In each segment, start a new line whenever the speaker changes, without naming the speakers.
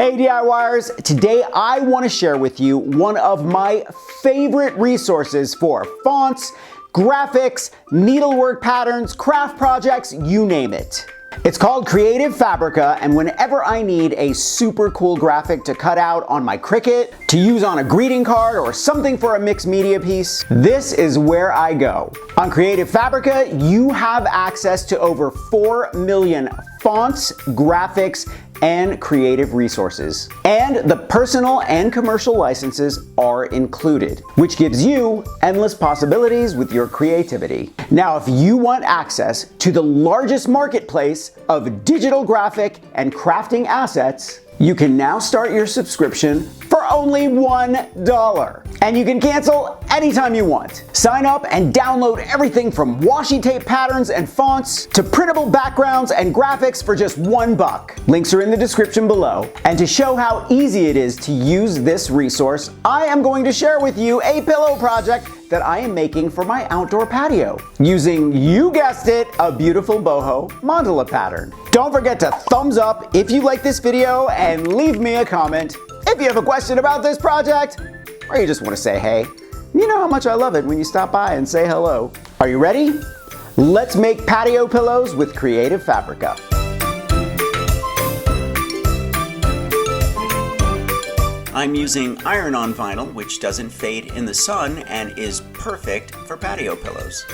Hey DIYers, today I want to share with you one of my favorite resources for fonts, graphics, needlework patterns, craft projects, you name it. It's called Creative Fabrica, and whenever I need a super cool graphic to cut out on my Cricut, to use on a greeting card, or something for a mixed media piece, this is where I go. On Creative Fabrica, you have access to over 4 million fonts, graphics, and creative resources. And the personal and commercial licenses are included, which gives you endless possibilities with your creativity. Now, if you want access to the largest marketplace of digital graphic and crafting assets, you can now start your subscription for only $1. And you can cancel anytime you want. Sign up and download everything from washi tape patterns and fonts to printable backgrounds and graphics for just $1. Links are in the description below. And to show how easy it is to use this resource, I am going to share with you a pillow project that I am making for my outdoor patio, using, you guessed it, a beautiful boho mandala pattern. Don't forget to thumbs up if you like this video and leave me a comment if you have a question about this project, or you just want to say hey. You know how much I love it when you stop by and say hello. Are you ready? Let's make patio pillows with Creative Fabrica.
I'm using iron-on vinyl, which doesn't fade in the sun and is perfect for patio pillows.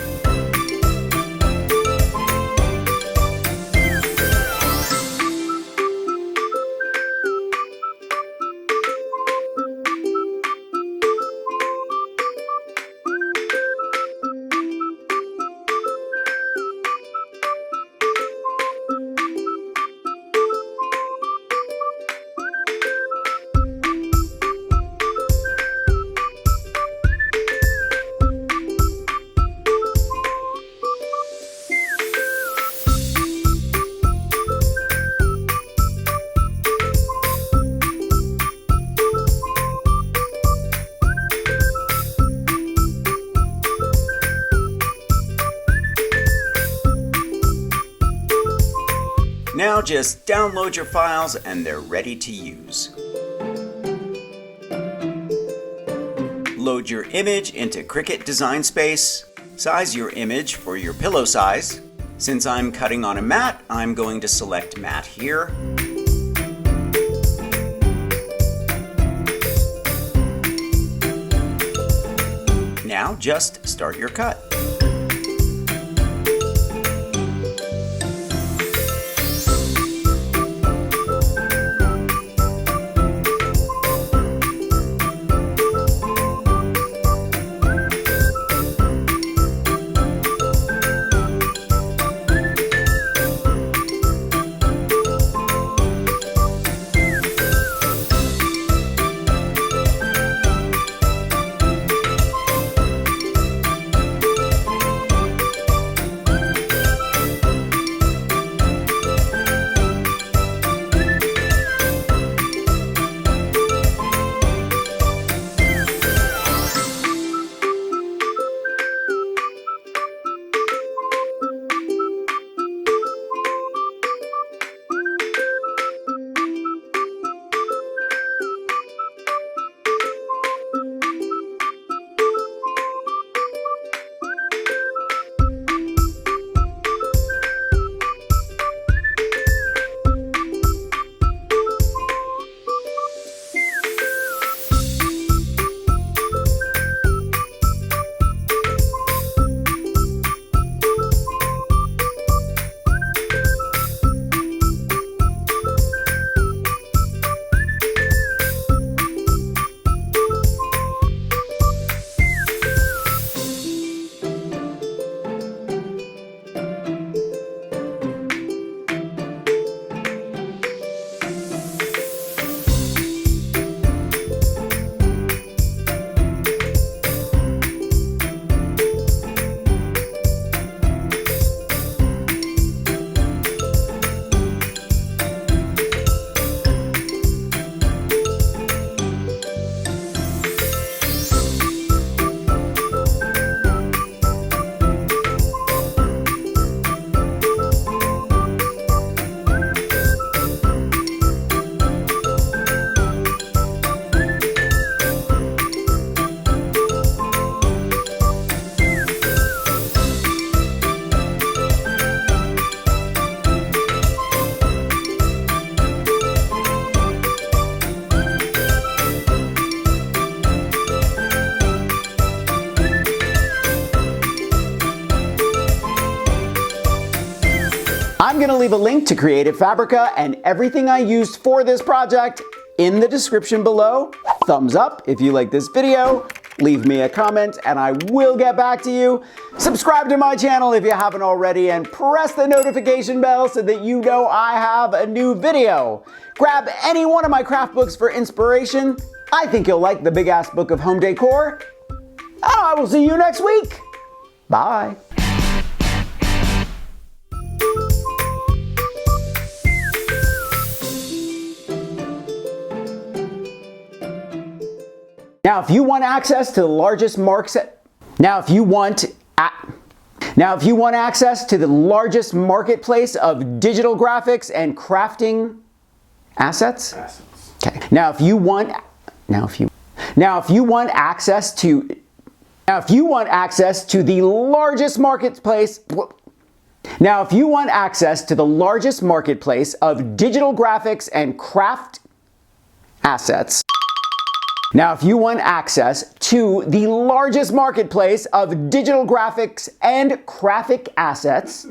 Now just download your files and they're ready to use. Load your image into Cricut Design Space. Size your image for your pillow size. Since I'm cutting on a mat, I'm going to select mat here. Now just start your cut.
I'm gonna leave a link to Creative Fabrica and everything I used for this project in the description below. Thumbs up if you like this video, leave me a comment and I will get back to you. Subscribe to my channel if you haven't already and press the notification bell so that you know I have a new video. Grab any one of my craft books for inspiration. I think you'll like the Big Ass Book of Home Decor. And I will see you next week. Bye. Now, if you want access to the largest marketplace of digital graphics and crafting assets. Okay. Now, if you want access to the largest marketplace of digital graphics and craft assets. Now, if you want access to the largest marketplace of digital graphics and crafting assets,